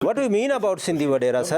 What do you mean about Sindhi Vadera, sir?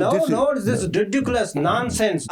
No, this is ridiculous nonsense.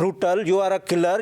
brutal, you are a killer,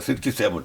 67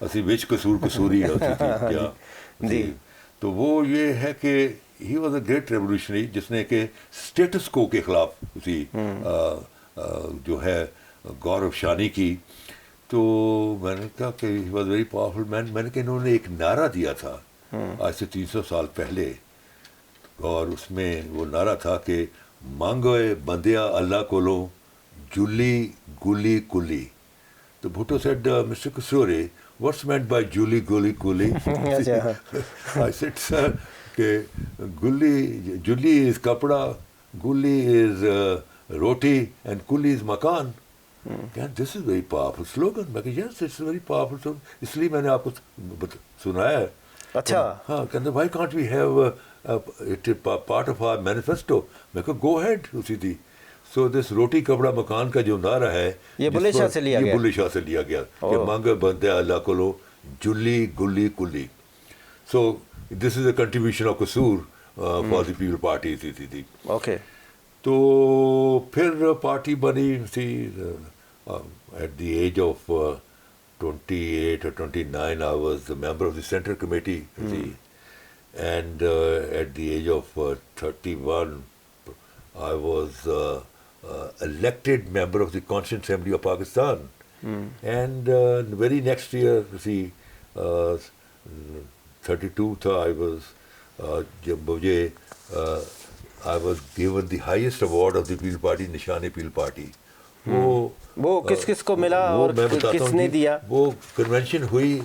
اسی وچ قصور قصوری ہوتی تھی جی تو وہ یہ ہے کہ he was a great revolutionary جس نے کہ اسٹیٹس کو کے خلاف اسی جو ہے غور افشانی کی. تو میں نے کہا کہ ہی واز ویری پاورفل مین. میں نے کہا انہوں نے ایک نعرہ دیا تھا آج سے 300 سال پہلے, اور اس میں وہ نعرہ تھا کہ مانگوئے بندیا اللہ کولو جلی گلی کلی. تو Bhutto said mister Kasuri what's meant by جلی گلی کلی. آئی سیڈ سر کہ جلی از کپڑا, گلی از روٹی اینڈ کلی از مکان. This is very powerful slogan. میں کہ yes it's very powerful slogan, اس لیے میں نے آپ کو سنایا ہے. اچھا ہاں کہتے why can't we have it part of our manifesto. میں کہ گو ہیڈ اسی تھی. سو دس روٹی کپڑا مکان کا جو نعرہ ہے یہ بلے شاہ سے لیا گیا, یہ بلے شاہ سے لیا گیا کہ مانگے بندے اللہ کو لو جلی گلی کلی. So this is a contribution of Kasur for the people party تھی. اوکے. تو پھر پارٹی بنی تھی at the age of 28 or 29 I was a member of the Central Committee. And at the age of 31 I was elected member of the Constituent Assembly of Pakistan. And the very next year, 32 tha, I was jab mujhe I was given the highest award of the Peel Party, Nishan-e Peel Party. وہ کس کس کو ملا اور کس نے دیا؟ وہ کنونشن ہوئی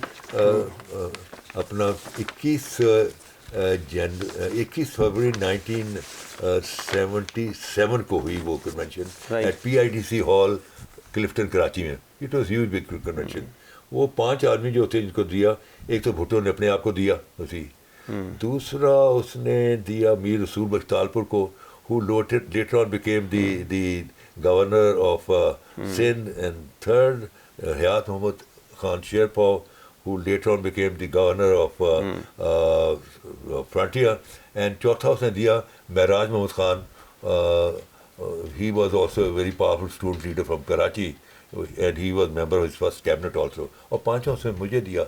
اپنا 21 فروری 1977 کو ہوئی وہ convention at PIDC hall Clifton Karachi میں. It was huge big convention. وہ 5 آدمی جو تھے جن کو دیا, ایک تو بھٹو نے اپنے آپ کو دیا اسی, دوسرا اس نے دیا میر رسول بخش تالپور کو, who later on became the governor of Sindh, and third Hayat Mohammad Khan Sherpaw, who later on became the governor of Frontier, and چوتھا اس نے دیا معراج Muhammad Khan. He was also a very powerful student leader from Karachi, and he was member of his first cabinet also. اور پانچوں اس نے مجھے دیا.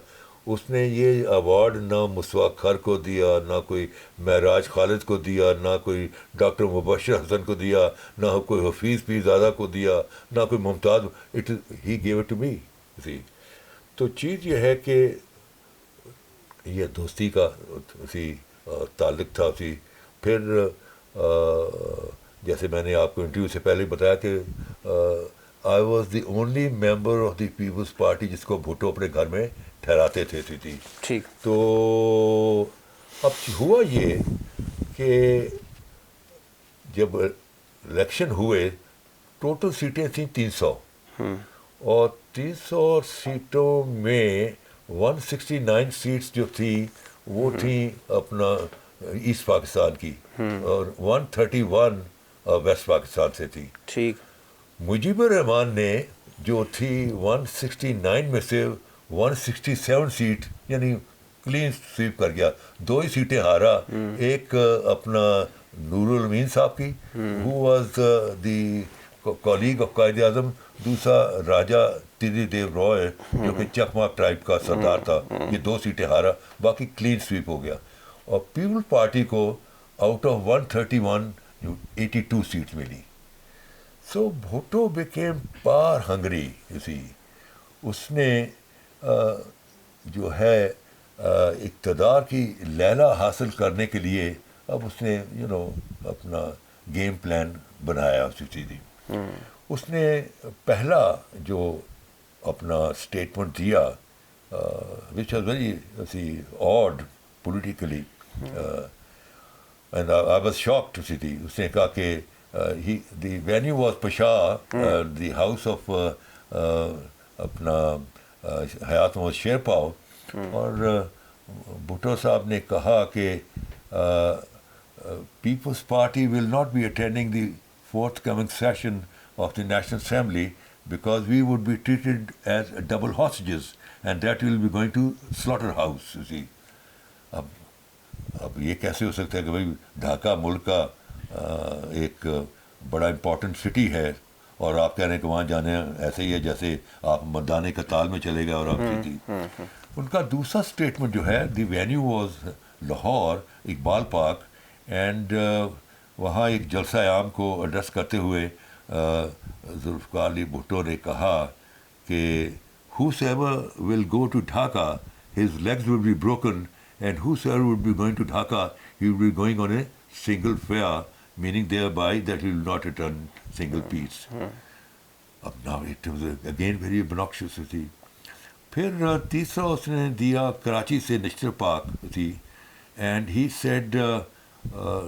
اس نے یہ ایوارڈ نہ مسواک خر کو دیا, نہ کوئی معراج خالد کو دیا, نہ کوئی ڈاکٹر مبشر حسن کو دیا, نہ کوئی حفیظ پیر زادہ کو دیا, نہ کوئی ممتاز. ہی گیو اٹ ٹو می. تو چیز یہ ہے کہ یہ دوستی کا تعلق تھا. پھر جیسے میں نے آپ کو انٹرویو سے پہلے بتایا کہ I was the only member of the peoples party جس کو بھٹو اپنے گھر میں ٹھہراتے تھے. ٹھیک. تو اب ہوا یہ کہ جب الیکشن ہوئے ٹوٹل سیٹیں تھیں 300, اور 300 سیٹوں میں 169 سیٹس جو تھی وہ تھیں اپنا ایسٹ پاکستان کی, اور 131 ویسٹ پاکستان سے تھی. ٹھیک. مجیب الرحمان نے جو تھی 169 میں سے 167 سیٹ یعنی کلین سویپ کر گیا. 2 ہی سیٹیں ہارا, ایک اپنا نور الامین صاحب کی who was the colleague of Quaid Azam, دوسرا راجہ تری دیو رائے جو کہ چکماک ٹرائب کا سردار تھا. یہ 2 سیٹیں ہارا, باقی کلین سویپ ہو گیا. اور پیپل پارٹی کو آؤٹ آف 131 82 سیٹس ملی. سو بھٹو بیکیم پار ہنگری. اس نے جو ہے اقتدار کی لیلا حاصل کرنے کے لیے اب اس نے اپنا گیم پلان بنایا. اس نے پہلا جو اپنا اسٹیٹمنٹ دیا which was very odd politically, and I was shocked. اس نے کہا کہ دی وینیو واز پشا, دی ہاؤس آف اپنا حیات محمد شیرپاؤ. اور بھٹو صاحب نے کہا کہ peoples party will not be attending the forthcoming session of the national assembly because we would be treated as double hostages and that will be going to slaughter house. اب یہ کیسے ہو سکتا ہے کہ بھائی ڈھاکہ ملک کا ایک بڑا امپورٹنٹ سٹی ہے, اور آپ کہہ رہے ہیں کہ وہاں جانے ایسے ہی ہے جیسے آپ مردانے قتال میں چلے گئے اور آپ جیتی. ان کا دوسرا اسٹیٹمنٹ جو ہے, the venue was Lahore Iqbal park, and وہاں ایک جلسہ عام کو ایڈریس کرتے ہوئے ذوالفقار علی بھٹو نے کہا کہ whosoever will go to Dhaka, his legs will be broken, and whosoever will be going to Dhaka, he will be going on a single fare, meaning thereby that he will not return single piece. Now it was again very obnoxious تھی. پھر تیسرا اس نے دیا کراچی سے national park تھی, and he said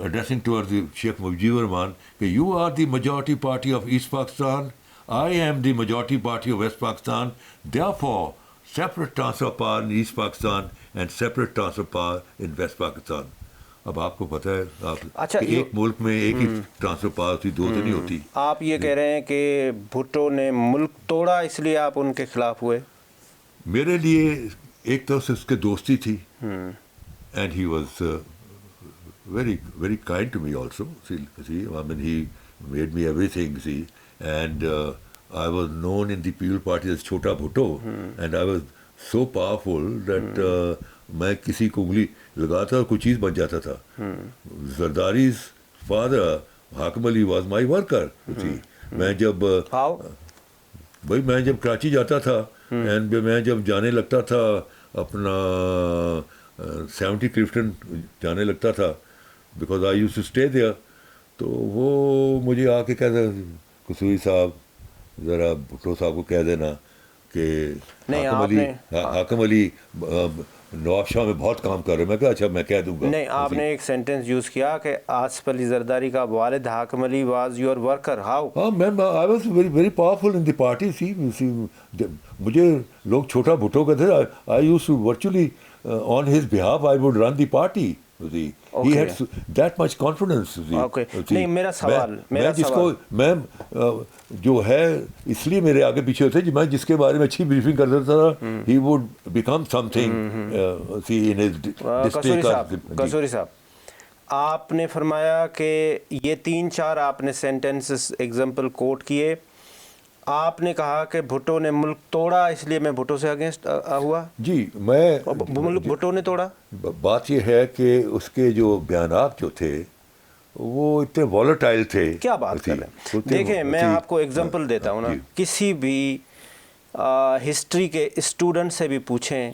addressing towards the Sheikh Mujibur Rahman کہ you are the majority party of East Pakistan, I am the majority party of West Pakistan, therefore separate transfer of power in East Pakistan and separate transfer of power in West Pakistan. اب آپ کو پتہ ہے اچھا کہ ایک ملک میں ایک ہی ٹرانسفر پاور ہوتی, دو تو نہیں ہوتی. آپ یہ کہہ رہے ہیں کہ بھٹو نے ملک توڑا اس لیے آپ ان کے خلاف ہوئے؟ میرے لیے ایک طرف سے اس کے دوستی تھی, and he was very very kind to me also. See, I mean, he made me everything, see, and I was known in the People Party as Chota Bhutto, and I was so powerful that میں کسی کو انگلی لگاتا اور کوئی چیز بن جاتا تھا. زرداری's father حاکم علی was my worker. میں جب بھائی میں جب کراچی جاتا تھا, اینڈ میں جب جانے لگتا تھا اپنا 70 کلفٹن جانے لگتا تھا, because I used to stay there, تو وہ مجھے آ کے کہتا قصوری صاحب ذرا بھٹو صاحب کو کہہ دینا کہ حاکم علی نواب شاہ میں بہت کام کر رہے ہیں. میں کہا اچھا میں کہہ دوں گا. نہیں, آپ نے ایک سینٹنس یوز کیا کہ آصف علی زرداری کا والد Hakim Ali was your worker. How? ہاں, میں I was very very powerful in the party. مجھے لوگ چھوٹا بھٹو کہتے تھے. I used to virtually on his behalf I would run the party. He had that much confidence. نہیں, میرا سوال میں جو ہے اس لیے میرے آگے پیچھے ہوتے میں جس کے بارے میں اچھی بریفنگ کر دیتا تھا, he would become something in his district. Kasuri صاحب, آپ نے فرمایا کہ یہ 3-4 آپ نے سینٹنسز ایگزامپل کوٹ کیے. آپ نے کہا کہ بھٹو نے ملک توڑا اس لیے میں بھٹو سے اگینسٹ ہوا. جی, میں ملک بھٹو نے توڑا. بات یہ ہے کہ اس کے جو بیانات جو تھے وہ اتنے والیٹائل تھے. کیا بات کر رہے ہیں؟ دیکھیں, میں آپ کو ایگزامپل دیتا ہوں نا. کسی بھی ہسٹری کے اسٹوڈنٹ سے بھی پوچھیں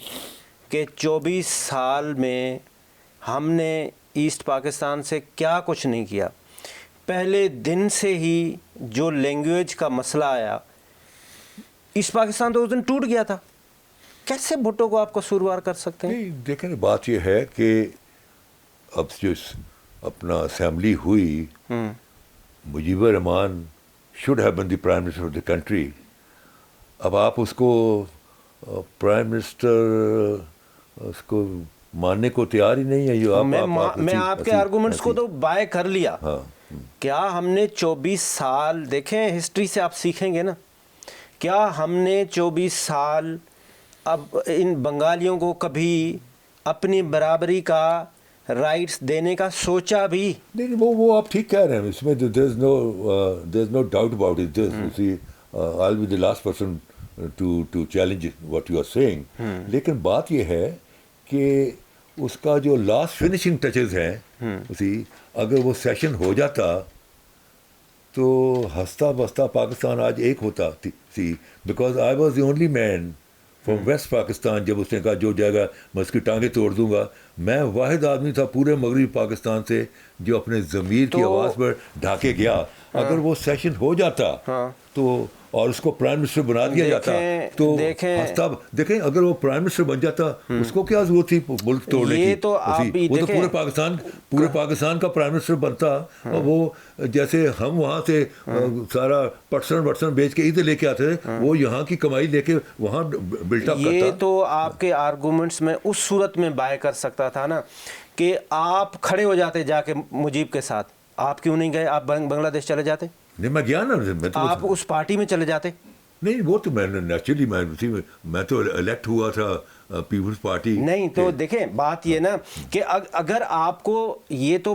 کہ 24 سال میں ہم نے ایسٹ پاکستان سے کیا کچھ نہیں کیا. پہلے دن سے ہی جو لینگویج کا مسئلہ آیا, ایسٹ پاکستان تو اس دن ٹوٹ گیا تھا. کیسے بھٹو کو آپ قصوروار کر سکتے ہیں؟ دیکھیں, بات یہ ہے کہ اب جو اپنا اسمبلی ہوئی, Mujibur Rahman should have been the prime minister of the country. اب آپ اس کو پرائم منسٹر اس کو ماننے کو تیار ہی نہیں ہے. میں آپ کے آرگومنٹس کو تو بائے کر لیا. کیا ہم نے 24 سال, دیکھیں ہسٹری سے آپ سیکھیں گے نا, کیا ہم نے 24 سال اب ان بنگالیوں کو کبھی اپنی برابری کا رائٹس دینے کا سوچا بھی؟ نہیں, وہ آپ ٹھیک کہہ رہے ہیں, اس میں there is no doubt about it. I'll be the last person to challenge what you are saying. لیکن بات یہ ہے کہ اس کا جو لاسٹ فنیشنگ ٹچز ہیں, اگر وہ سیشن ہو جاتا تو ہنستا بستا پاکستان آج ایک ہوتا. Because I was the only man from west Pakistan. جب اس نے کہا جو جائے گا میں اس کی ٹانگیں توڑ دوں گا, میں واحد آدمی تھا پورے مغربی پاکستان سے جو اپنے ضمیر کی آواز پر ڈھاکے گیا. اگر وہ سیشن ہو جاتا تو اور اس کو پرائم منسٹر بنا دیا جاتا تو دیکھیں اگر وہ پرائم منسٹر بن جاتا اس کو کیا ضرورت تھی ملک توڑنے کی. وہ تو پورے پاکستان کا پرائم منسٹر بنتا, اور وہ جیسے ہم وہاں سے سارا پٹسن بیچ کے ادھر لے کے آتے تھے, وہ یہاں کی کمائی لے کے وہاں بلٹ اپ کرتا. یہ تو آپ کے آرگومنٹس میں اس صورت میں بائے کر سکتا تھا نا کہ آپ کھڑے ہو جاتے جا کے مجیب کے ساتھ. آپ کیوں نہیں گئے؟ آپ بنگلہ دیش چلے جاتے. نہیں, میں گیا نا. آپ اس پارٹی میں چلے جاتے. نہیں, وہ تو میں نیچرلی میں تو الیکٹ ہوا تھا پیپلز پارٹی. نہیں تو دیکھیں بات یہ نا کہ اگر آپ کو یہ تو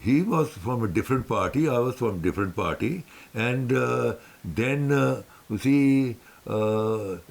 he was from a different party, I was from different party, and then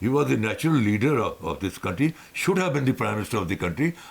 He was the natural leader of this country, should have been the prime minister of the country.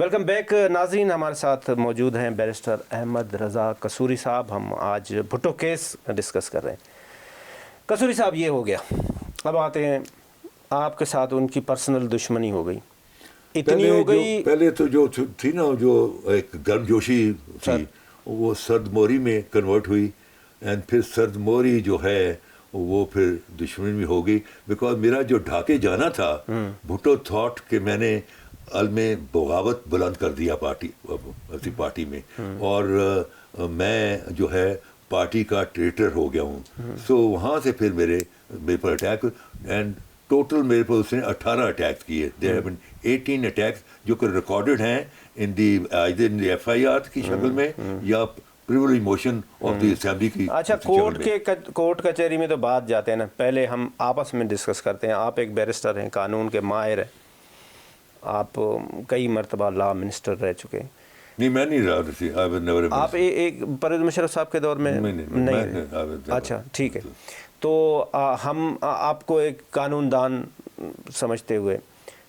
Welcome back ناظرین. ہمارے ساتھ موجود ہیں barrister Ahmad Raza Kasuri صاحب. ہم آج Bhutto case discuss کر رہے ہیں. قصوری صاحب یہ ہو گیا, اب آتے ہیں آپ کے ساتھ ان کی پرسنل دشمنی ہو گئی, اتنی ہو گئی. پہلے تو جو تھی نا, جو ایک گرم جوشی تھی, وہ سرد موری میں کنورٹ ہوئی, اینڈ پھر سرد موری جو ہے وہ پھر دشمنی میں ہو گئی. بیکاز میرا جو ڈھاکے جانا تھا, بھٹو تھاٹ کہ میں نے عالم بغاوت بلند کر دیا پارٹی میں, اور میں جو ہے پارٹی کا ٹریٹر ہو گیا ہوں. سو وہاں سے پھر میرے پر اٹیک, اینڈ ٹوٹل میرے پر اس نے 18 اٹیکس کیے. دیر ہیو بین 18 اٹیکس جو کہ ریکارڈڈ ہیں ان دی ایف آئی آر کی شکل میں یا پریویلج موشن آف دی اسمبلی کی. اچھا, کورٹ کچہری میں تو بات جاتے ہیں نا, پہلے ہم آپس میں ڈسکس کرتے ہیں. آپ ایک بیرسٹر ہیں, قانون کے ماہر ہیں, آپ کئی مرتبہ لا منسٹر رہ چکے ہیں. نہیں, میں نہیں رہا. آپ ایک پرویز مشرف صاحب کے دور میں نہیں. اچھا ٹھیک ہے. تو ہم آپ کو ایک قانون دان سمجھتے ہوئے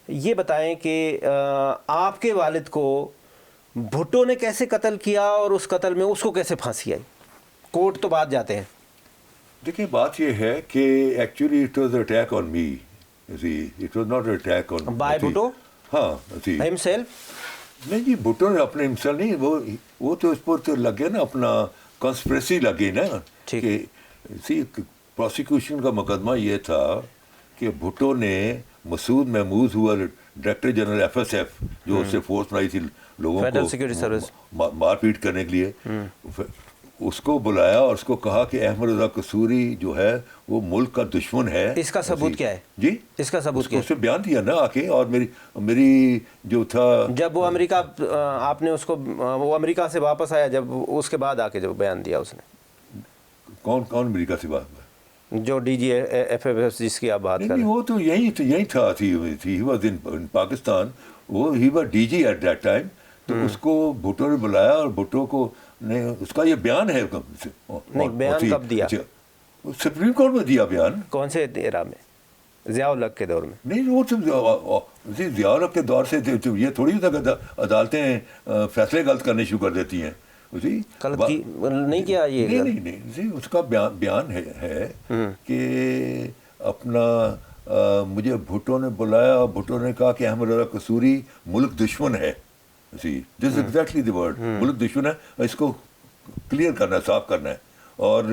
یہ بتائیں کہ آپ کے والد کو بھٹو نے کیسے قتل کیا, اور اس قتل میں اس کو کیسے پھانسی آئی؟ کورٹ تو بات جاتے ہیں. دیکھیں, بات یہ ہے کہ actually it was attack on me. It was not attack on by Bhutto. ہاں, ہمسیلف نہیں جی, بھٹو نے اپنے ہمسیلف نہیں, وہ تو اس پر تو لگے نا, اپنا کانسپریسی لگی نا. کہ پروسیکیوشن کا مقدمہ یہ تھا کہ بھٹو نے مسعود محمود ہوا director general F S F, جو اس سے فورس بنائی تھی لوگوں کو مار پیٹ کرنے کے لیے, اس کو بلایا اور اس کو کہا کہ احمد رضا قصوری جو ہے وہ ملک کا دشمن ہے. اس کا ثبوت کیا ہے؟ جی, اس کا ثبوت کیا ہے؟ اس نے بیان دیا نا آ کے, اور میری جو تھا, جب وہ امریکہ, آپ نے اس کو, وہ امریکہ سے واپس آیا جب, اس کے بعد آ کے جب بیان دیا اس نے. کون امریکہ سے بات, جو D G F F F جس کی آپ بات کر رہے ہیں؟ وہ تو یہی تھا. ہی واز ان پاکستان, وہ ہی was D G at that time. تو اس کو بھٹو نے بلایا, اور بھٹو کو نے, اس کا یہ بیان ہے. نہیں, بیان کب دیا؟ سپریم کورٹ میں دیا بیان. کون سے ایرا میں؟ ضیاء الحق کے دور میں؟ نہیں, وہ تو ضیاء الحق کے دور سے یہ تھوڑی ہوتا کہ عدالتیں فیصلے غلط کرنے شروع کر دیتی ہیں. نہیں کیا یہ؟ نہیں, اس کا بیان ہے کہ اپنا, مجھے بھٹو نے بلایا, اور بھٹو نے کہا کہ احمد رضا قصوری ملک دشمن ہے. دس ایگزیکٹلی دی ورڈ, ملک دشمن ہے, اس کو کلیئر کرنا ہے, صاف کرنا ہے. اور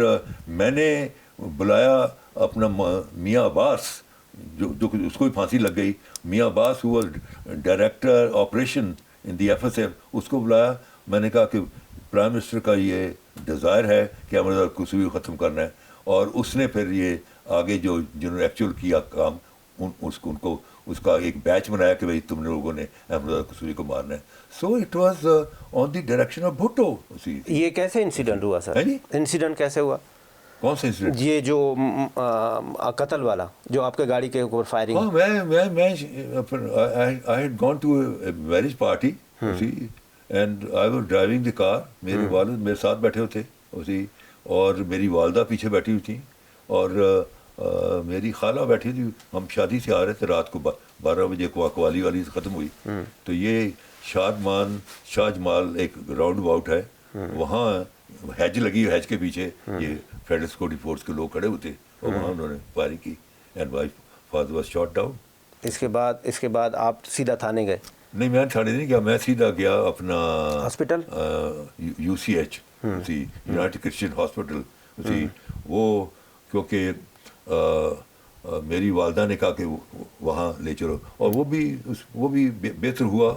میں نے بلایا اپنا میاں عباس, جو اس کو بھی پھانسی لگ گئی. میاں عباس ہوا director operation in the F S F, اس کو بلایا. میں نے کہا کہ پرائم منسٹر کا یہ ڈیزائر ہے کہ احمد رضا قصوری ختم کرنا ہے, اور اس نے پھر یہ آگے جنہوں نے ایکچوئل کیا کام, ان کو اس کا ایک بیچ بنایا کہ بھائی تم لوگوں نے احمد رضا قصوری کو مارنا ہے. So it was on the direction of Bhutto. یہ کیسے انسیڈنٹ ہوا سر؟ انسیڈنٹ کیسے ہوا؟ کون سا انسیڈنٹ؟ یہ جو قتل والا, جو آپ کے گاڑی کے اوپر فائرنگ. ہاں, میں I had gone to a marriage party, and I was driving the car. میرے والد میرے ساتھ بیٹھے ہوتے اسی, اور میری والدہ پیچھے بیٹھی ہوئی تھیں, اور میری خالہ بیٹھی تھی. ہم شادی سے آ رہے تھے, رات کو 12 بجے قوالی والی ختم ہوئی. تو یہ شاہ جمال ایک راؤنڈ اباؤٹ ہے, وہاں ہیج لگی, ہیج کے پیچھے یہ فیڈرل سیکورٹی فورس کے لوگ کھڑے ہوتے, اور وہاں انہوں نے فائرنگ کی, and my father was shot down. اس کے بعد آپ سیدھا تھانے گئے؟ نہیں, میں تھانے نہیں گیا, میں سیدھا گیا اپنا hospital, U C H, United Christian Hospital. وہ کیونکہ میری والدہ نے کہا کہ وہاں لے چلو, اور وہ بھی بہتر ہوا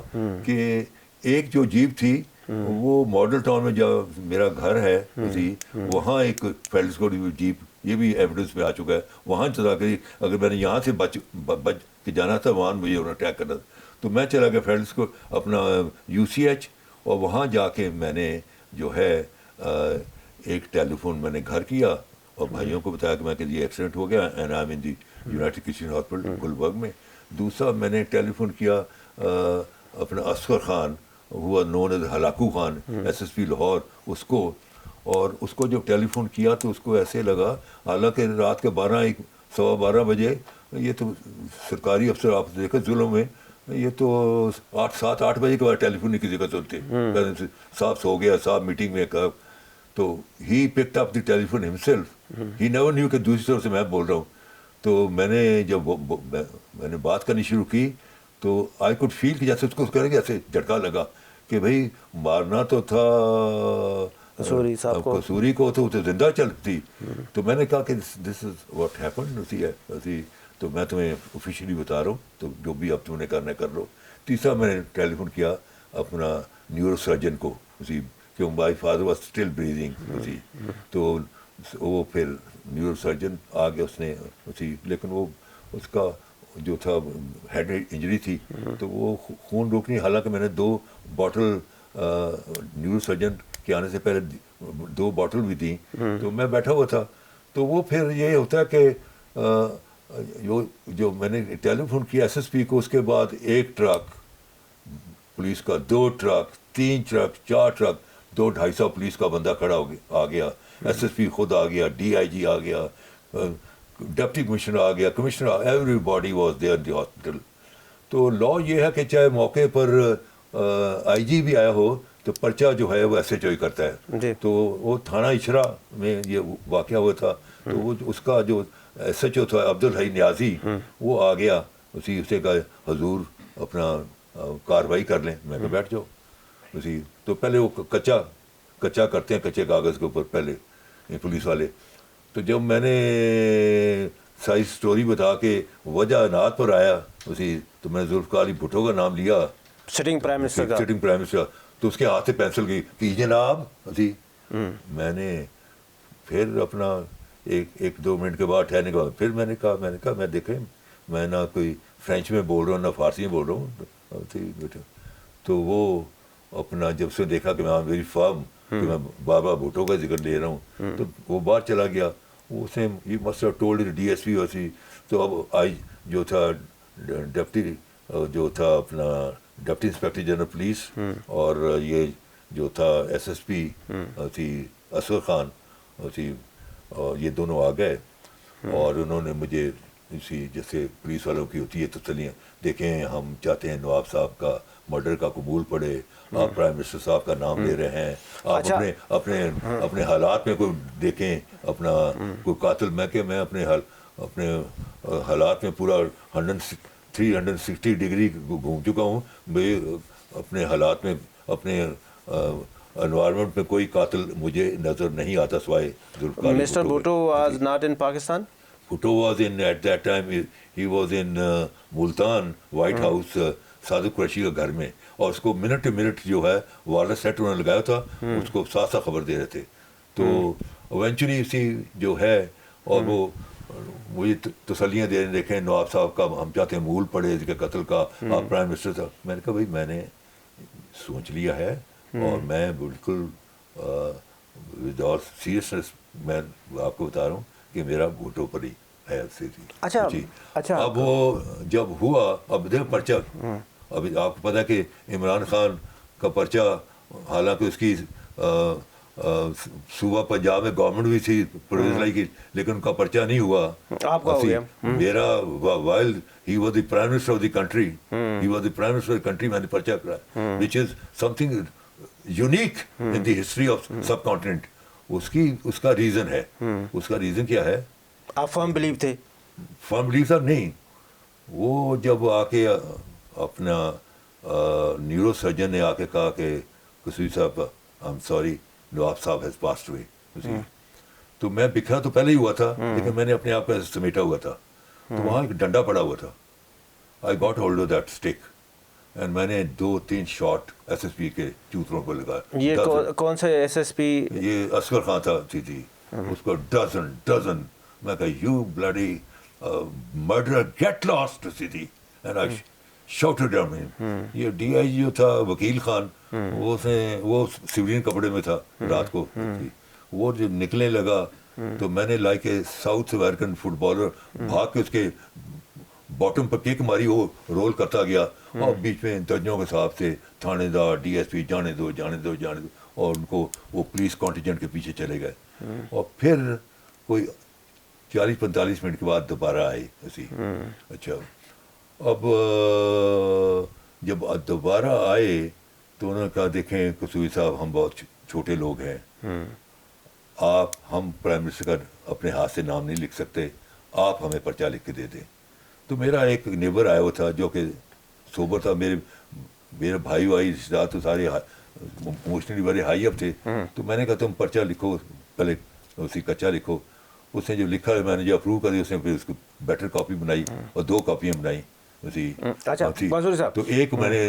کہ ایک جو جیپ تھی وہ ماڈل ٹاؤن میں جو میرا گھر ہے وہاں ایک فیڈرل سیکورٹی جیپ, یہ بھی ایویڈنس پہ آ چکا ہے, وہاں چلا کر اگر میں نے یہاں سے بچ کے جانا تھا, وہاں مجھے انہوں نے اٹیک کرنا تھا, تو میں چلا گیا فیڈرل سیکورٹی اپنا یو سی ایچ, اور وہاں جا کے میں نے جو ہے ایک ٹیلی فون میں نے گھر کیا, اور بھائیوں کو بتایا کہ میں کہ یہ ایکسیڈنٹ ہو گیا, and I am in the United Christian hospital Gulberg میں. دوسرا میں نے ٹیلی فون کیا اپنا اصغر خان, ہوا known as Halaku Khan, S S P Lahore, اس کو, اور اس کو جب ٹیلی فون کیا تو اس کو ایسے لگا, حالانکہ رات کے 12 1 سوا 12 بجے, یہ تو سرکاری افسر آپ دیکھیں ظلم میں یہ تو 7-8 بجے کے بعد ٹیلی فون نہیں کسی کا سنتے. صاحب سو گیا, صاحب میٹنگ میں کب, تو he picked up the telephone himself. He never knew کہ دوسری طرف سے میں بول رہا ہوں. تو میں نے جب میں نے بات کرنی شروع کی تو آئی کوڈ فیل کہ جیسے اس کو کرے جیسے جھٹکا لگا کہ بھائی مارنا تو تھا قصوری صاحب کو, قصوری کو, تو زندہ چلتی. تو میں نے کہا کہ دس از واٹ ہیپن اسی. تو میں تمہیں آفیشیلی بتا رہا ہوں, تو جو بھی اب تم نے کرنا کر لو. تیسرا میں نے ٹیلی فون کیا اپنا نیورو سرجن کو اسی, کہ مائی فادر واز اسٹل بریدنگ اسی. تو وہ پھر نیورو سرجن آ گیا, اس نے اسی, لیکن وہ اس کا جو تھا ہیڈ انجری تھی تو وہ خون روکنی, حالانکہ میں نے 2 باٹل نیورو سرجن کے آنے سے پہلے 2 باٹل بھی دیں. تو میں بیٹھا ہوا تھا. تو وہ پھر یہ ہوتا ہے کہ جو میں نے ٹیلی فون کیا ایس ایس پی کو, اس کے بعد 1 ٹرک پولیس کا, 2 ٹرک, 3 ٹرک, 4 ٹرک, 200-250 پولیس کا بندہ کھڑا آ گیا. ایس ایس پی خود آ گیا, ڈی آئی جی آ گیا, ڈپٹی کمشنر آ گیا, commissioner, every body was there in the hospital. تو لا یہ ہے کہ چاہے موقع پر آئی جی بھی آیا ہو تو پرچہ جو ہے وہ ایس ایچ او ہی کرتا ہے. تو وہ تھانہ اشرا میں یہ واقعہ ہوا تھا. تو وہ اس کا جو ایس ایچ او تھا عبدالحی نیازی, وہ آ گیا اسی, اسے کہا حضور اپنا کارروائی کر لیں. میں کہا بیٹھ جاؤ اسی. تو پہلے وہ کچا کرتے ہیں, کچے کاغذ کے اوپر پہلے پولیس والے. تو جب میں نے ساری اسٹوری بتا کے وجہ انات پر آیا اسی, تو میں نے ذوالفقار علی بھٹو کا نام لیا, سٹنگ پرائم منسٹر. تو اس کے ہاتھ سے پینسل گئی کہ جناب اسی. میں نے پھر اپنا 1-2 منٹ کے بعد ٹھہرنے کے بعد پھر میں نے کہا میں دیکھیں, میں نہ کوئی فرینچ میں بول رہا ہوں نہ فارسی میں بول رہا ہوں. تو وہ اپنا جب سے دیکھا کہ میں میری فارم کہ میں بابا بھٹو کا ذکر لے رہا ہوں, تو وہ باہر چلا گیا. اس نے یہ مسئلہ ٹولڈ ڈی ایس پی ویسی. تو اب آئی جو تھا ڈپٹی جو تھا اپنا ڈپٹی انسپیکٹر جنرل پولیس, اور یہ جو تھا ایس ایس پی تھی اصغر خان تھی, اور یہ دونوں آ گئے. اور انہوں نے مجھے اسی جیسے پولیس والوں کی ہوتی ہے تسلیاں, دیکھیں ہم چاہتے ہیں نواب صاحب کا مرڈر کا قبول پڑے, آپ پرائم منسٹر صاحب کا نام لے رہے ہیں, آپ اپنے حالات میں کوئی دیکھیں اپنا کوئی قاتل. میں اپنے حالات میں پورا 360 ڈگری گھوم چکا ہوں. میں اپنے حالات میں اپنے انوائرمنٹ میں کوئی قاتل مجھے نظر نہیں آتا سوائے Zulfiqar. Mister Bhutto was not in Pakistan. Bhutto was at that time he was in Multan, White House, Sadiq Qureshi کا گھر میں, اور اس کو منٹ جو ہے وائرلیس سیٹ انہوں نے لگایا تھا, اس کو ساتھ خبر دے رہے تھے. تو ایونچولی اسی جو ہے, اور وہ مجھے تسلیاں دے رہے, دیکھیں نواب صاحب کا ہم چاہتے ہیں مول پڑے اس کے قتل کا, آپ پرائم منسٹر صاحب. میں نے کہا بھائی میں نے سوچ لیا ہے, اور میں بالکل وداؤٹ سیریسنس میں آپ کو بتا رہا ہوں کہ میرا بھٹو پر ہی حیات سے تھی. اچھا اب وہ جب ہوا, اب دیکھ پرچہ, اب آپ کو پتہ ہے کہ عمران خان کا پرچہ, حالانکہ اس کی صوبہ پنجاب میں گورنمنٹ بھی تھی پرویز لائی کی, لیکن ان کا پرچہ نہیں ہوا. آپ کا ہو گیا. میرا while he was the prime minister of the country, میں نے پرچہ کرایا, which is something unique in the history of subcontinent. اس کا ریزن ہے. اس کا ریزن کیا ہے؟ آپ فرم بلیو تھے؟ فرم بلیو تھا نہیں. وہ جب آ کے اپنا نیورو سرجن نے آ کے کہا کہ قصوری صاحب آئی ایم سوری نواب صاحب ہیز پاسڈ اوے, تو میں بکھرا تو پہلے ہی ہوا تھا, لیکن میں نے اپنے آپ کو سمیٹا ہوا تھا. تو وہاں ایک ڈنڈا پڑا ہوا تھا, I got hold of that stick, and میں نے 2-3 شاٹ ایس ایس پی کے چوتروں کو لگایا. یہ کون سے ایس ایس پی؟ یہ اصغر خان تھا تھی اس کو ڈزن. میں کہا you bloody murderer get lost تھی, and I shouted on him. یہ ڈی آئی جی جو تھا وکیل خان, وہ سویلین کپڑے میں تھا رات کو, وہ جب نکلنے لگا تو میں نے like a south American footballer بھاگ کے اس کے باٹم پر کک ماری, وہ رول کرتا گیا, اور بیچ میں درجنوں کے حساب سے تھانے دار, ڈی ایس پی, جانے دو, اور ان کو وہ پولیس کانٹینجنٹ کے پیچھے چلے گئے. اور پھر کوئی 40-45 منٹ کے بعد دوبارہ آئے اسی. اچھا, اب جب دوبارہ آئے تو انہوں نے کہا دیکھیں قصوری صاحب ہم بہت چھوٹے لوگ ہیں, ہم پرائم منسٹر کا اپنے ہاتھ سے نام نہیں لکھ سکتے, آپ ہمیں پرچہ لکھ کے دے دیں. تو میرا ایک نیبر آیا ہوا تھا جو کہ سوبر تھا, میرے بھائی رشتے دار تو سارے ایموشنلی بڑے ہائی اپ تھے. تو میں نے کہا تم پرچہ لکھو, پہلے اسی کچا لکھو. اس نے جو لکھا ہے میں نے جو اپروو کر دیا, اس نے پھر اس کو بیٹر کاپی بنائی اور 2 کاپیاں بنائی اسی. تو ایک میں نے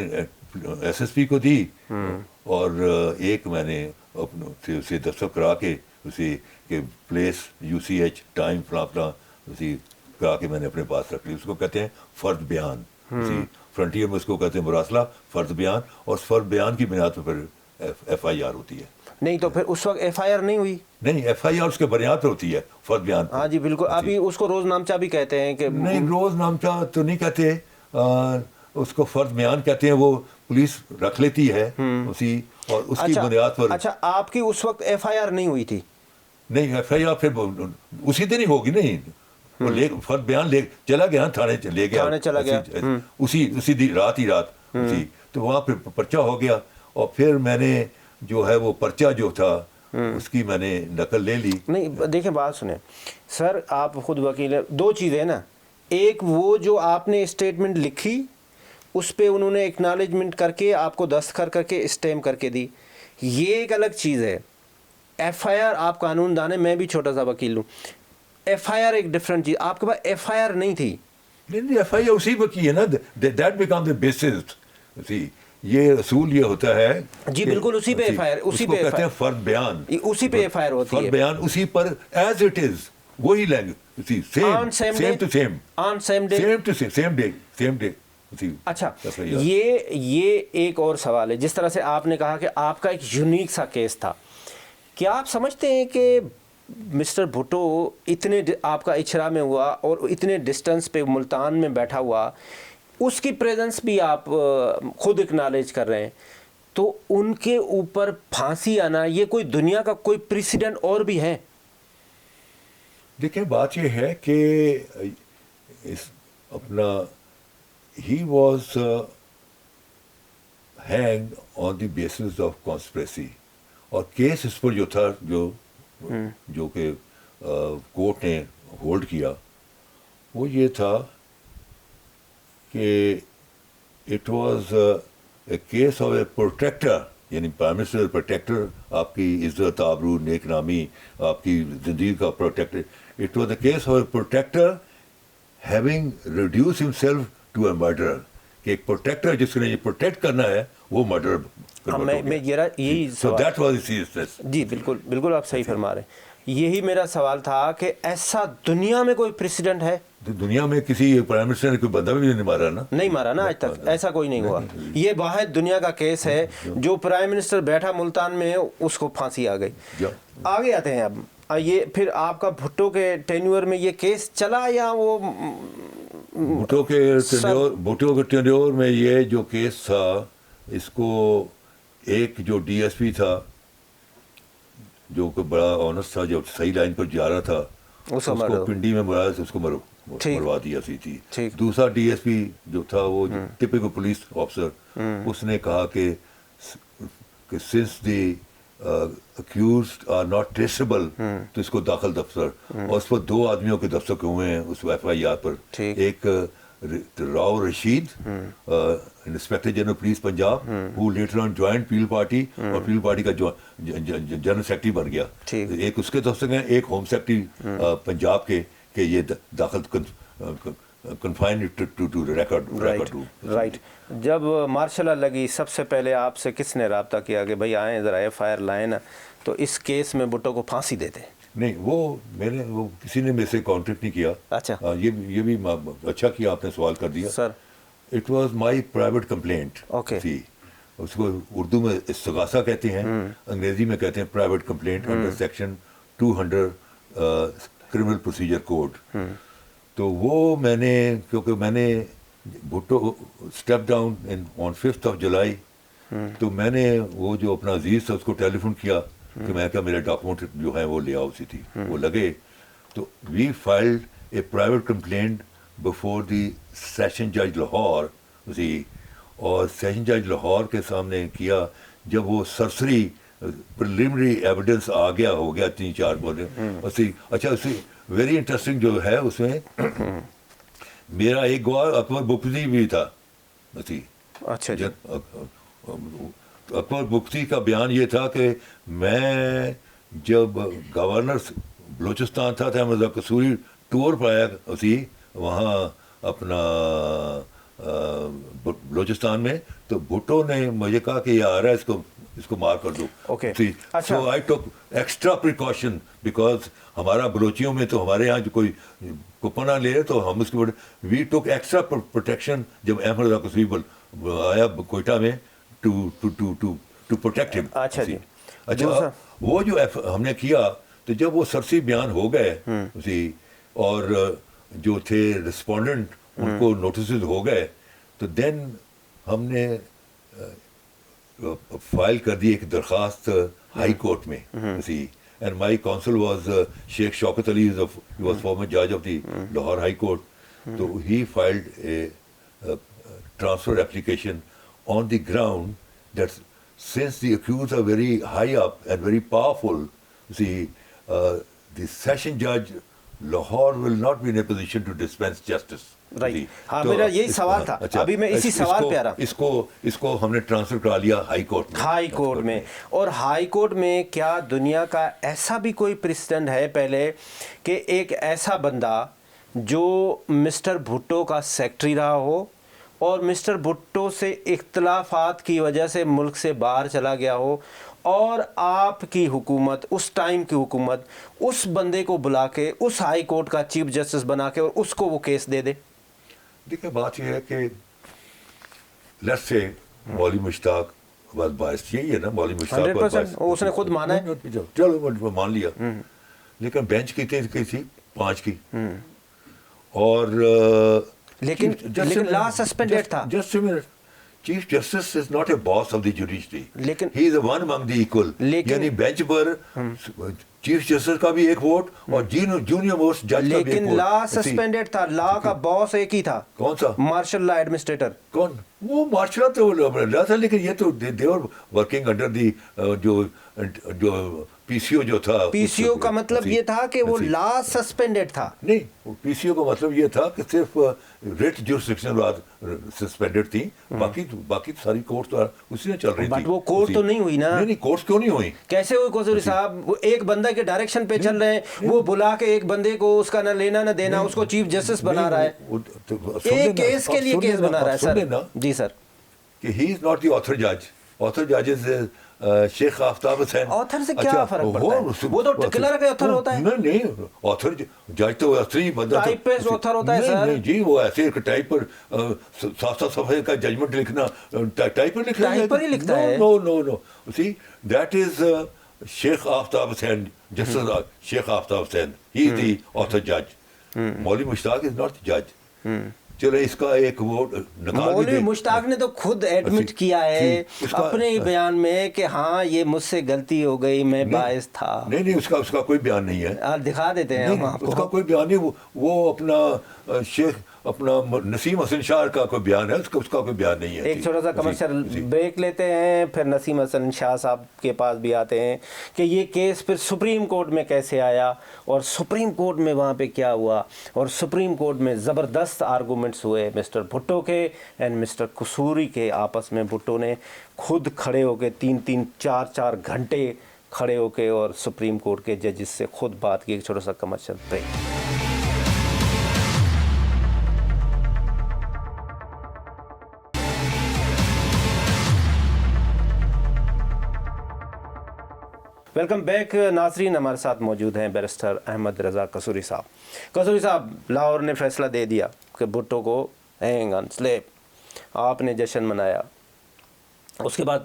ایس ایس پی کو دی اور ایک میں نے اسے دستخط کرا کے اسی کہ پلیس UCH ٹائم فلاں اسی کرا کے میں نے اپنے پاس رکھ لی. اس کو کہتے ہیں فرد بیان. اسی فرنٹیئر میں اس کو کہتے ہیں مراسلہ, فرد بیان, اور فرد بیان کی بنیاد پر پھر FIR ہوتی ہے. نہیں تو پھر اس وقت FIR نہیں ہوئی؟ نہیں, FIR اس کے بنیاد پر ہوتی ہے, فرد بیان. ہاں جی بالکل. ابھی اس کو روز نامچہ بھی کہتے ہیں کہ نہیں, روز نامچہ تو نہیں کہتے, اس کو فرد بیان کہتے ہیں. وہ پولیس رکھ لیتی ہے اسی, اور اس کی بنیاد پر. اچھا, آپ کی اس وقت FIR نہیں ہوئی تھی؟ نہیں, FIR پھر اسی دن ہی ہوگی. نہیں, فرد بیان چلا گیا تھانے, لے گیا اسی رات اسی. تو وہاں پھر پرچہ ہو گیا, اور پھر میں نے جو ہے وہ پرچہ جو تھا اس کی میں نے نقل لے لی. نہیں دیکھیں, بات سنیں سر, آپ خود وکیل ہیں. 2 چیزیں نا, ایک وہ جو آپ نے اسٹیٹمنٹ لکھی اس پہ انہوں نے ایکنالجمنٹ کر کے آپ کو دستخط کر کے اسٹیمپ کر کے دی, یہ ایک الگ چیز ہے. FIR, آپ قانون دان ہیں, میں بھی چھوٹا سا وکیل ہوں. FIR ایک ڈفرینٹ چیز, آپ کے پاس FIR نہیں تھی. نہیں, FIR اسی پہ کی ہے نا, دیٹ بیکم دا بیسس. یہ اصول یہ ہوتا ہے جی بالکل, اسی پہ FIR, اسی پہ کہتے ہیں فرد بیان, اسی پہ FIR ہوتی ہے. فرد بیان اسی پر ایز اٹ از, وہی language, same to same, on same day, same to same day. اچھا, یہ ایک اور سوال ہے. جس طرح سے آپ نے کہا کہ آپ کا ایک یونیک سا کیس تھا, کیا آپ سمجھتے ہیں کہ مسٹر بھٹو اتنے آپ کا اچھرا میں ہوا اور اتنے ڈسٹنس پہ ملتان میں بیٹھا ہوا, اس کی پریزنس بھی آپ خود اکنالج کر رہے ہیں, تو ان کے اوپر پھانسی آنا, یہ کوئی دنیا کا کوئی پریسیڈنٹ اور بھی ہے؟ دیکھیں, بات یہ ہے کہ اپنا he was hanged on the basis of conspiracy. اور کیس اس پر جو تھا, جو کہ کورٹ نے ہولڈ کیا, وہ یہ تھا کہ it was a case of a protector, یعنی پرائم منسٹر پروٹیکٹر, آپ کی عزت, آبرو, نیک نامی, آپ کی زندگی کا protector. It was a case of a protector having reduced himself to a murderer, کہ ایک پروٹیکٹر جس نے یہ پروٹیکٹ کرنا ہے وہ مرڈر. یہی جی بالکل بالکل آپ صحیح فرما رہے ہیں. یہی میرا سوال تھا کہ ایسا دنیا میں کوئی پریسیڈنٹ ہے؟ دنیا میں کسی پرائم منسٹر نے کوئی بندہ بھی نہیں مارا نا, نہیں مارا نا آج تک, ایسا کوئی نہیں ہوا. یہ واحد دنیا کا کیس ہے جو پرائم منسٹر بیٹھا ملتان میں, اس کو پھانسی آ گئی. آگے آتے ہیں اب, یہ پھر آپ کا بھٹو کے ٹینیور میں یہ کیس چلا, یا وہ بھٹو کے ٹینیور میں یہ جو کیس تھا, اس کو ایک جو DSP تھا جو کہ بڑا آنسٹ تھا, جو صحیح لائن پر جا رہا تھا, اس کو پنڈی میں مرا, اس کو مروا دیا سی تھی. دوسرا DSP جو تھا وہ ٹپکل پولیس آفیسر, اس نے کہا کہ since the accused are not traceable, تو اس کو داخل دفتر, اور اس پر 2 آدمیوں کے دستخط ہوئے ہیں اس FIR پر. ایک Rao Rashid, inspector general police Punjab, who later on joined people party, اور پیپل پارٹی کا جنرل سیکرٹری بن گیا. ایک اس کے دستخط ہیں, ایک ہوم سیکرٹری پنجاب کے, کہ یہ داخل confined to record. رائٹ. جب مارشل لا لگی, سب سے پہلے آپ سے کس نے رابطہ کیا کہ بھائی آئیں ذرا FIR لائیں نا, تو اس کیس میں بھٹو کو پھانسی دیتے؟ نہیں, وہ کسی نے میرے سے کانٹیکٹ نہیں کیا. اچھا, یہ بھی اچھا کیا آپ نے سوال کر دیا. Sir it was my private complaint. Okay, اس کو اردو میں استغاثہ کہتے ہیں, انگریزی میں کہتے ہیں private complaint under section 200 criminal procedure code. تو وہ میں نے, کیونکہ میں نے Bhutto step down on 5th of July, تو میں نے وہ جو اپنا عزیز تھا اس کو ٹیلی فون کیا کہ میں کہا میرے ڈاکومنٹ جو ہیں وہ لے آؤ. سی تھی وہ لگے, تو we filed a private complaint before the session judge Lahore اور سیشن جج لاہور کے سامنے کیا جب وہ سرسری پریلیمنری ایویڈنس آ گیا ہو گیا 3-4 بولے اچھا اسی ویری انٹرسٹنگ جو ہے اس میں میرا ایک گواہ اکبر بگتی بھی تھا. اچھا جی. اکبر بگتی کا بیان یہ تھا کہ میں جب گورنر بلوچستان تھا احمد رضا قصوری ٹور پر آیا وہاں اپنا بلوچستان میں تو بھٹو نے مجھے کہا کہ یہ آ رہا ہے اس کو مار کر دو. سو آئی ٹوک ایکسٹرا پریکاشن بیکاز ہمارا بلوچیوں میں تو ہمارے یہاں جو کوئی پناہ لے رہے تو ہم اس کے وی ٹوک ایکسٹرا پروٹیکشن جب احمد رضا قصوری آیا کوئٹہ میں ٹو پروٹیکٹ ہم. اچھا وہ جو ہم نے کیا تو جب وہ سرسی بیان ہو گئے اور جو تھے رسپونڈنٹ ان کو نوٹسز ہو گئے تو دین ہم نے فائل کر دی ایک درخواست ہائی کورٹ میں. And my counsel was Sheikh Shaukat Ali was former جج of the Lahore high court. تو he filed a transfer application on the ground that since the accused are very high up and very powerful, the session judge Lahore will not be in a position to dispense justice. Right. ہاں میرا یہی سوال تھا. ابھی میں اسی سوال پہ آ رہا. اس کو ہم نے ٹرانسفر کرا لیا ہائی کورٹ میں. اور ہائی کورٹ میں کیا دنیا کا ایسا بھی کوئی پریسیڈنٹ ہے پہلے کہ ایک ایسا بندہ جو مسٹر بھٹو کا سیکٹری رہا ہو اور مسٹر بھٹو سے اختلافات کی وجہ سے ملک سے باہر چلا گیا ہو اور آپ کی حکومت اس ٹائم کی حکومت اس بندے کو بلا کے اس ہائی کورٹ کا چیف جسٹس بنا کے اور اس کو وہ کیس دے دے؟ دیکھیں بات یہ ہے کہ لیٹس سے مولوی مشتاق بس باعث یہی ہے نا مولوی مشتاق اس نے خود مانا ہے. چلو مان لیا لیکن بینچ کی تھی 5 کی اور لیکن لا سسپینڈیڈ تھا. Just minute chief justice is not a boss of the judiciary لیکن ہی از اے ون امنگ دی ایکول. یعنی بینچ پر چیف جسٹس کا بھی ایک ووٹ اور جونیئر موسٹ جج کا بھی ایک ووٹ. لیکن لا سسپینڈیڈ تھا. لا کا باس ایک ہی تھا. کون سا؟ Martial law administrator. کون وہ مارشل تو لا تھا لیکن یہ تو دے ور ورکنگ انڈر دی جو پی سی او جو تھا. پی سی او کا مطلب یہ تھا کہ وہ لا سسپینڈیڈ تھا. نہیں پی سی او کا مطلب یہ تھا کہ صرف ریٹ جورسڈکشن سسپینڈیڈ تھی باقی ساری کورٹ تو اسی میں چل رہی تھی. بٹ وہ کورٹ تو نہیں ہوئی نا. نہیں کورٹ کیوں نہیں ہوئی؟ کیسے ہوئی قصوری صاحب؟ وہ ایک بندہ کے ڈائریکشن پہ چل رہے ہیں وہ بلا کے ایک بندے کو اس کا نہ لینا نہ دینا اس کو چیف جسٹس بنا رہا ہے ایک کیس کے لیے کیس بنا رہا ہے. سر جی سر کہ ہی از ناٹ دی آتھر جج. آتھر جج از شیخ آفتاب حسین. آتھر سے کیا فرق پڑتا ہے؟ وہ تو کلرک آتھر ہوتا ہے. نہیں آتھر جج تو اصلی بندہ ٹائپ پہ آتھر ہوتا ہے سر. جی وہ ایسے ٹائپ پر 700 صفحے کا ججمنٹ لکھنا ٹائپ پر لکھنا ہے. نو see that is Sheikh Aftab Hussain justice Sheikh Aftab Hussain he is the author جج. مولوی مشتاق از ناٹ دی جج. چلو اس کا ایک وہ مولوی مشتاق نے تو خود ایڈمٹ کیا ہے اپنے ہی بیان میں کہ ہاں یہ مجھ سے غلطی ہو گئی میں باعث تھا. نہیں اس کا کوئی بیان نہیں ہے. دکھا دیتے ہیں ہم آپ کو. اس کا کوئی بیان نہیں. وہ اپنا شیخ اپنا نسیم حسن شاہ کا کوئی بیان ہے اس کا کوئی بیان نہیں ہے. ایک چھوٹا سا کمرشل بریک لیتے ہیں پھر نسیم حسن شاہ صاحب کے پاس بھی آتے ہیں کہ یہ کیس پھر سپریم کورٹ میں کیسے آیا اور سپریم کورٹ میں وہاں پہ کیا ہوا اور سپریم کورٹ میں زبردست آرگومنٹس ہوئے مسٹر بھٹو کے اینڈ مسٹر قصوری کے آپس میں. بھٹو نے خود کھڑے ہو کے 3-3 4-4 گھنٹے کھڑے ہو کے اور سپریم کورٹ کے ججز سے خود بات کی. ایک چھوٹا سا کمرشل بریک. ویلکم بیک ناظرین. ہمارے ساتھ موجود ہیں بیرسٹر احمد رضا قصوری صاحب. قصوری صاحب لاہور نے فیصلہ دے دیا کہ بھٹو کو ہینگ آن سلیب. آپ نے جشن منایا اس کے بعد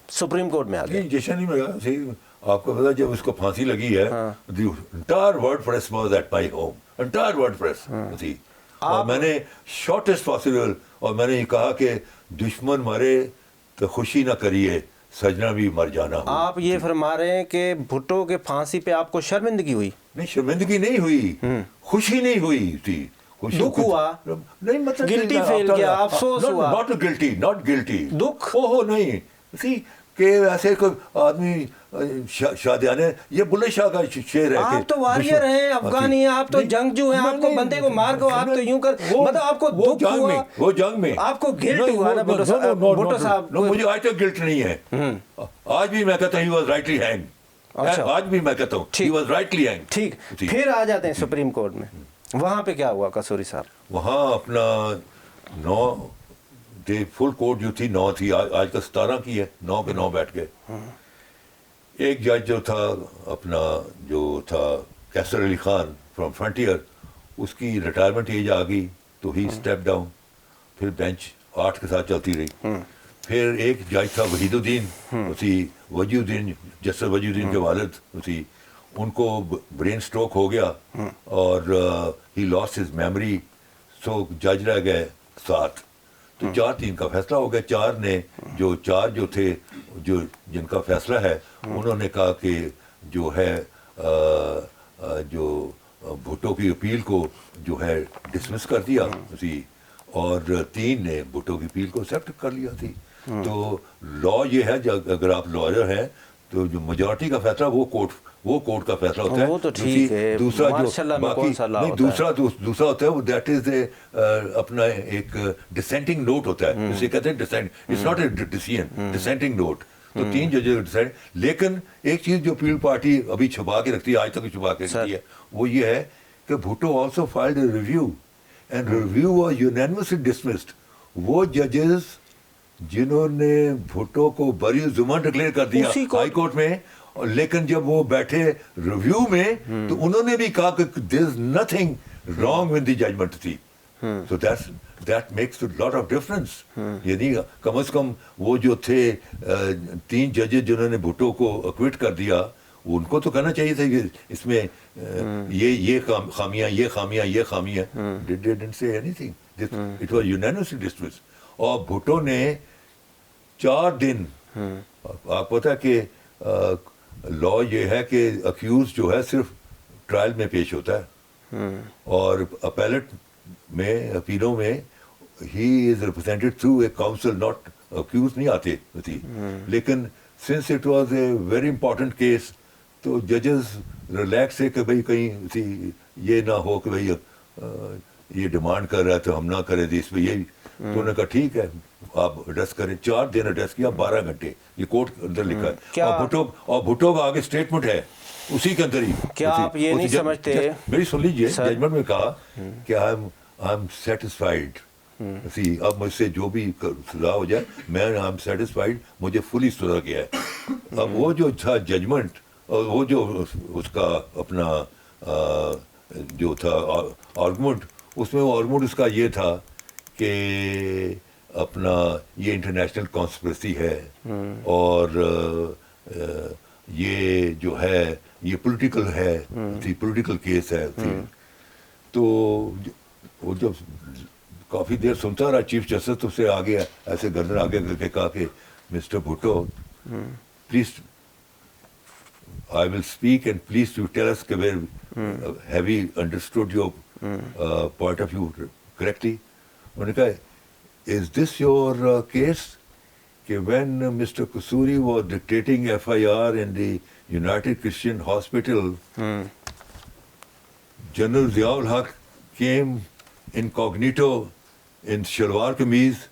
سپریم کورٹ میں آ گئے. جشن نہیں منایا. آپ کو پتا جب اس کو پھانسی لگی ہے the entire world press was at my home. Entire world press تھی اور میں نے شارٹیسٹ پاسبل اور میں نے یہ کہا کہ دشمن مرے تو خوشی نہ کریے سجنا بھی مر جانا. آپ یہ فرما رہے ہیں کہ بھٹو کے پھانسی پہ آپ کو شرمندگی ہوئی؟ نہیں شرمندگی نہیں ہوئی خوشی نہیں ہوئی تھی. دکھ ہوا نہیں مطلب گلٹی فیل کیا افسوس ہوا ناٹ گلٹی دکھ نہیں سی کہ ایسے کوئی آدمی شادیانے یہ بلے شاہ کا شعر ہے آپ تو واریر ہیں افغانی ہیں آپ تو جنگجو ہیں آپ کو بندے کو مار کو آپ تو یوں کر مطلب آپ کو دکھ ہوا وہ جنگ میں آپ کو گلٹ ہوا نا بھٹو صاحب مجھے آج تک گلٹ نہیں ہے آج بھی میں کہتا ہوں he was rightly hanged آج بھی میں کہتا ہوں he was rightly hanged ٹھیک پھر آ جاتے ہیں سپریم کورٹ میں وہاں پہ کیا ہوا قصوری صاحب وہاں اپنا 9 فل کورٹ جو تھی 9 تھی آج کا 17 کی ہے 9 کے 9 بیٹھ گئے ایک جج جو تھا اپنا جو تھا کیسر علی خان فرام فرنٹیئر اس کی ریٹائرمنٹ ایج آ گئی تو ہی اسٹیپ ڈاؤن پھر بینچ 8 کے ساتھ چلتی رہی پھر ایک جج تھا وحید الدین اسی وجی الدین جسٹس وجی الدین کے والد اسی ان کو برین اسٹروک ہو گیا اور ہی لاسٹ ہز میموری سو جج رہ گئے 7 تو 4-3 کا فیصلہ ہو گیا چار جو تھے جو جن کا فیصلہ ہے انہوں نے کہا کہ جو ہے جو بھٹو کی اپیل کو جو ہے ڈسمس کر دیا اسی اور 3 نے بھٹو کی اپیل کو ایکسیپٹ کر لیا تھی تو لا یہ ہے اگر آپ لائر ہیں تو جو میجورٹی کا فیصلہ وہ کورٹ کا فیصلہ ہوتا ہے وہ تو ٹھیک ہے دوسرا ماشاءاللہ میں کون سا لا نہیں ہوتا ہے دوسرا ہوتا ہے وہ دیٹ از اپنا ایک ڈسینٹنگ نوٹ ہوتا ہے اسے کہتے ہیں dissent it's not a decision dissenting note تو 3 ججز ڈیسائڈ لیکن ایک چیز جو پیپل پارٹی ابھی چھپا کے رکھتی ہے آج تک چھپا کے رکھتی ہے وہ یہ ہے کہ Bhutto also filed a review and review was unanimously dismissed وہ ججز جنہوں نے بھٹو کو بری الزمان ڈکلیئر کر دیا ہائی کورٹ میں لیکن جب وہ بیٹھے ریویو میں تو انہوں نے بھی کہا کہ there is nothing wrong with the judgment تھی so that makes lot of difference یعنی کم از کم وہ جو تھے 3 ججز جنہوں نے بھٹو کو اکوٹ کر دیا ان کو تو کہنا چاہیے تھا کہ اس میں یہ خامیاں یہ خامیاں they didn't say anything. It was unanimously dismissed. اور بھٹو نے 4 دن آپ پتہ ہے کہ لا یہ ہے کہ اکیوز جو ہے صرف ٹرائل میں پیش ہوتا ہے اور اپیلٹ میں اپیلوں میں he is represented through a counsel not accused نہیں آتے تھی لیکن since it was a very important case تو ججز ریلیکس ہے کہ بھائی کہیں یہ نہ ہو کہ بھائی یہ ڈیمانڈ کر رہا ہے تو ہم نہ کریں اس پہ یہ تو انہوں نے کہا ٹھیک ہے آپ ایڈریس کریں 4 دن ایڈریس کیا 12 گھنٹے یہ کورٹ کے اندر لکھا ہے اور بھٹو کا آگے اسٹیٹمنٹ ہے اسی کے اندر ہی کیا آپ یہ نہیں سمجھتے میری سن لیجیے ججمنٹ میں کہا کہ آئی ایم سیٹسفائیڈ اب مجھ سے جو بھی سزا ہو جائے میں آئی ایم سیٹسفائیڈ مجھے فلی سزا کیا ہے اب وہ جو تھا ججمنٹ اور وہ جو اس کا اپنا جو تھا آرگومنٹ اس میں وہ آرگومنٹ اس کا یہ تھا کہ اپنا یہ انٹرنیشنل کانسپریسی ہے اور یہ جو ہے یہ پولیٹیکل ہے پولیٹیکل کیس ہے تو وہ جب کافی دیر سنتا رہا چیف جسٹس تو سے آگے ایسے گردن آگے کر کے کہا کہ mister Bhutto please I will speak and please you tell us have we understood your point of view correctly. انہوں نے کہا is this your case کہ when Mr. Kasuri was dictating FIR in the United Christian Hospital General Ziaul Haq came incognito in shalwar قمیض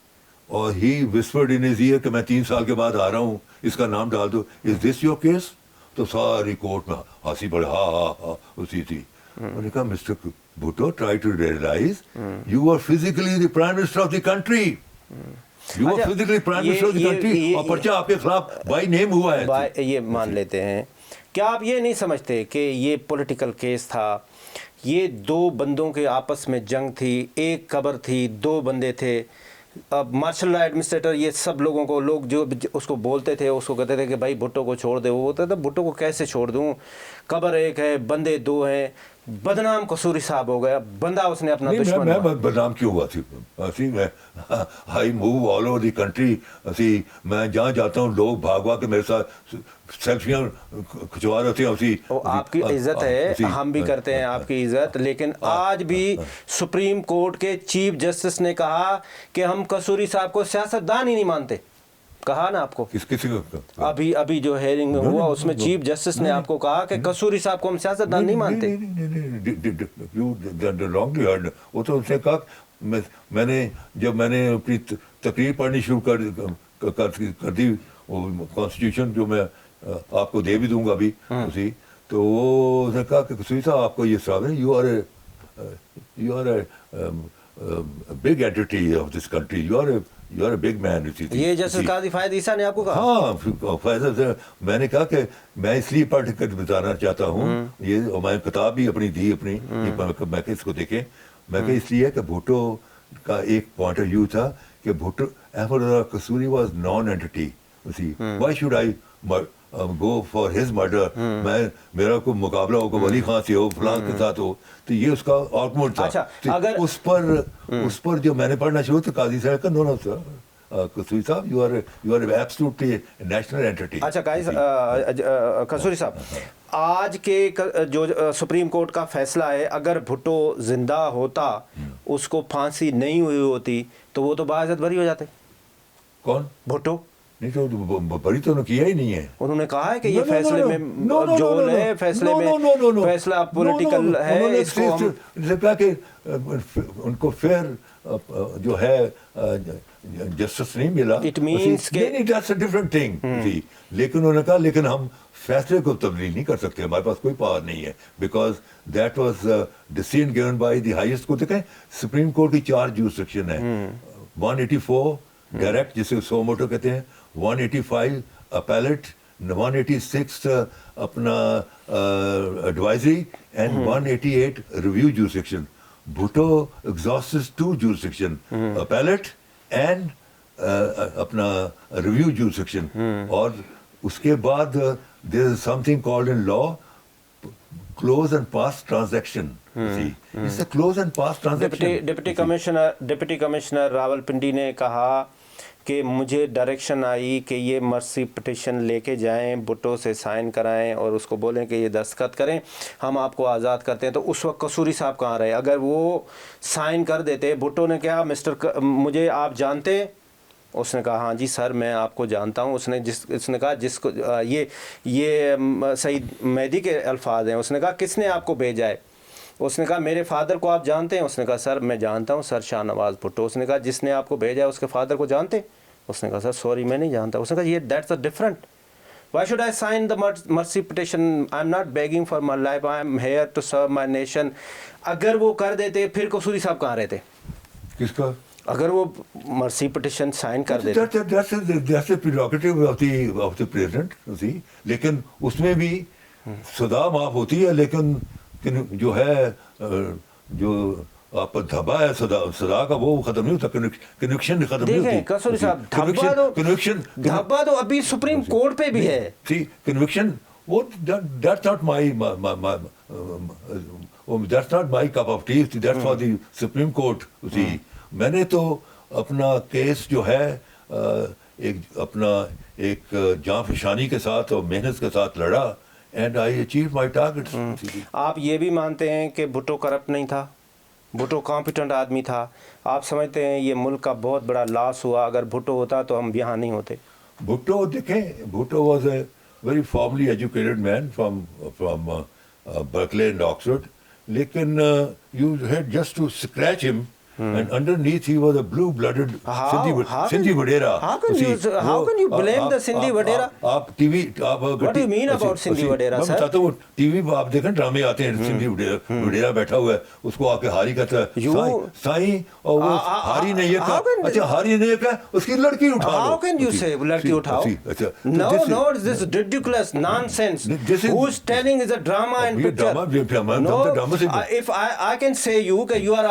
اور he whispered in his ear کہ میں 3 سال کے بعد آ رہا ہوں اس کا نام ڈال دو is this your case تو ساری کورٹ میں ہنسی پڑے ہاں اسی تھی انہوں نے کہا mister Bhutto try to realise you are physically the prime minister of the country you are physically prime minister of the country اور پرچہ آپ کے خلاف بائی نیم ہوا ہے یہ مان لیتے ہیں کیا آپ یہ نہیں سمجھتے کہ یہ پولیٹیکل کیس تھا یہ 2 بندوں کے آپس میں جنگ تھی ایک قبر تھی 2 بندے تھے اب مارشل لا ایڈمنسٹریٹر یہ سب لوگوں کو لوگ جو اس کو بولتے تھے اس کو کہتے تھے کہ بھائی بھٹو کو چھوڑ دے وہ ہوتا تھا بھٹو کو کیسے چھوڑ دوں قبر ایک ہے بندے 2 ہیں بدنام قصوری صاحب ہو گیا, بندہ اس نے اپنا دشمن. میں بدنام کیوں ہوا تھی؟ میں I move all over the country. میں جہاں جاتا ہوں لوگ بھاگ کے میرے ساتھ سیلفیاں کھچوا رہے تھے. آپ کی عزت ہے, ہم بھی کرتے ہیں آپ کی عزت, لیکن آج بھی سپریم کورٹ کے چیف جسٹس نے کہا کہ ہم قصوری صاحب کو سیاستدان ہی نہیں مانتے. کہا نا آپ کو, کسی کو ابھی جو ہیئرنگ ہوا اس میں چیف جسٹس نے آپ کو کہا کہ قصوری صاحب کو ہم سیاستدان نہیں مانتے. وہ تو اس نے کہا میں نے جب میں نے اپنی تقریر پڑھنی شروع کر دی کانسٹیٹیوشن جو میں آپ کو دے بھی دوں گا ابھی اسی, تو وہ اس نے کہا کہ قصوری صاحب آپ کو یہ صاحب ہے, you are a big entity of this country, you are a big man. یہ جسٹس قاضی فائد عیسیٰ نے آپ کو کہا؟ ہاں فیصل سے میں نے کہا کہ میں اس لیے پڑھ کر بتانا چاہتا ہوں یہ, اور میں کتاب بھی اپنی دی اپنی, میں کہ اس کو دیکھیں, میں کہ اس لیے کہ بھٹو کا ایک پوائنٹ آف ویو تھا کہ Bhutto Ahmad Ullah Kasuri was non entity. Why should I go for his murder? میرا کوئی مقابلہ ہو کوئی ولی خان سے ہو فلاں کے ساتھ ہو, تو یہ اس کا آرگومنٹ تھا. اس پر جو میں نے پڑھنا شروع تو قاضی صاحب کا نو قصوری صاحب you are absolutely national anti. اچھا قصوری صاحب, آج کے جو سپریم کورٹ کا فیصلہ ہے, اگر بھٹو زندہ ہوتا, اس کو پھانسی نہیں ہوئی ہوتی, تو وہ تو باعزت بری ہو جاتے. کون؟ بھٹو. نہیں تو بری تو انہوں کیا ہی نہیں ہے. انہوں نے کہا ہے کہ یہ فیصلے میں جو ہے فیصلے میں فیصلہ پولیٹیکل ہے, اس کو کہا کہ ان کو فیئر جو ہے جسٹس نہیں ملا. اٹ مینس کہ دیٹس اے ڈفرنٹ تھنگ. لیکن انہوں نے کہا لیکن ہم فیصلے کو تبدیل نہیں کر سکتے, ہمارے پاس کوئی پاور نہیں ہے, because that was decision given by the highest. کو دیکھیں سپریم کورٹ کی 4 جورسڈکشن ہے. 184 ڈائریکٹ جسے سو موٹو کہتے ہیں, 185 اپیلٹ, 186 اپنا advisory, and 188 review jurisdiction. Bhutto exhausts 2 jurisdiction, appellate and اپنا ریویو جورسڈکشن. اور اس کے بعد there is something called in law close and pass transaction. It's a close and pass transaction. Deputy commissioner Rawalpindi نے کہا کہ مجھے ڈائریکشن آئی کہ یہ مرسی پٹیشن لے کے جائیں, بھٹو سے سائن کرائیں اور اس کو بولیں کہ یہ دستخط کریں, ہم آپ کو آزاد کرتے ہیں. تو اس وقت قصوری صاحب کہاں رہے؟ اگر وہ سائن کر دیتے, بھٹو نے کہا مسٹر مجھے آپ جانتے ہیں؟ اس نے کہا ہاں جی سر میں آپ کو جانتا ہوں. اس نے کہا جس کو یہ سعید مہدی کے الفاظ ہیں, اس نے کہا کس نے آپ کو بھیجا ہے؟ اس نے کہا میرے فادر کو آپ جانتے ہیں؟ اس نے کہا سر میں جانتا ہوں, سر شاہ نواز بھٹو. اس نے کہا جس نے آپ کو بھیجا ہے اس کے فادر کو جانتے؟ اس نے کہا سر سوری میں نہیں جانتا. اس نے کہا یہ that's a different. Why should I sign the mercy petition? I'm not begging for my life. I'm here to serve my nation. اگر وہ کر دیتے پھر قصوری صاحب کہاں رہتے؟ کس کا؟ اگر وہ مرسی پٹیشن سائن کر دیتے. That's a prerogative of the president. لیکن اس میں بھی سزا معاف ہوتی ہے, لیکن جو ہے جو آپ پر دھبا ہے سزا کا وہ ختم نہیں ہوتا, کنوکشن ختم نہیں ہوتی. دیکھیں قصوری صاحب دھبا تو ابھی سپریم کورٹ پہ بھی ہے. کنوکشن وہ that's not my cup of tea. That's for the Supreme Court. میں نے تو اپنا کیس جو ہے ایک جاں فشانی کے ساتھ اور محنت کے ساتھ لڑا, and I achieve my targets. آپ یہ بھی مانتے ہیں کہ بھٹو کرپٹ نہیں تھا, بھٹو کمپیٹنٹ آدمی تھا؟ آپ سمجھتے ہیں یہ ملک کا بہت بڑا لاس ہوا, اگر بھٹو ہوتا تو ہم یہاں نہیں ہوتے؟ بھٹو دیکھیں, Bhutto was a very formally educated main from Berkeley and Oxford, لیکن you had just to scratch ہم. And underneath he was a blue-blooded Sindhi Vadera. How can you blame the Sindhi Vadera? آپ T V What do you mean about Sindhi Vadera, sir? میں بتاتا ہوں, T V پہ آپ دیکھیں ڈرامے آتے ہیں, سندھی وڈیرا بیٹھا ہوا ہے, اس کو آ کے ہاری کہتا ہے سائیں, اور وہ ہاری نہیں ہے, اچھا ہاری نہیں ہے, اس کی لڑکی اٹھا لو. How can you say لڑکی اٹھاؤ? No, this is ridiculous nonsense. Who's telling is a drama and picture? No, if I can say you کہ you are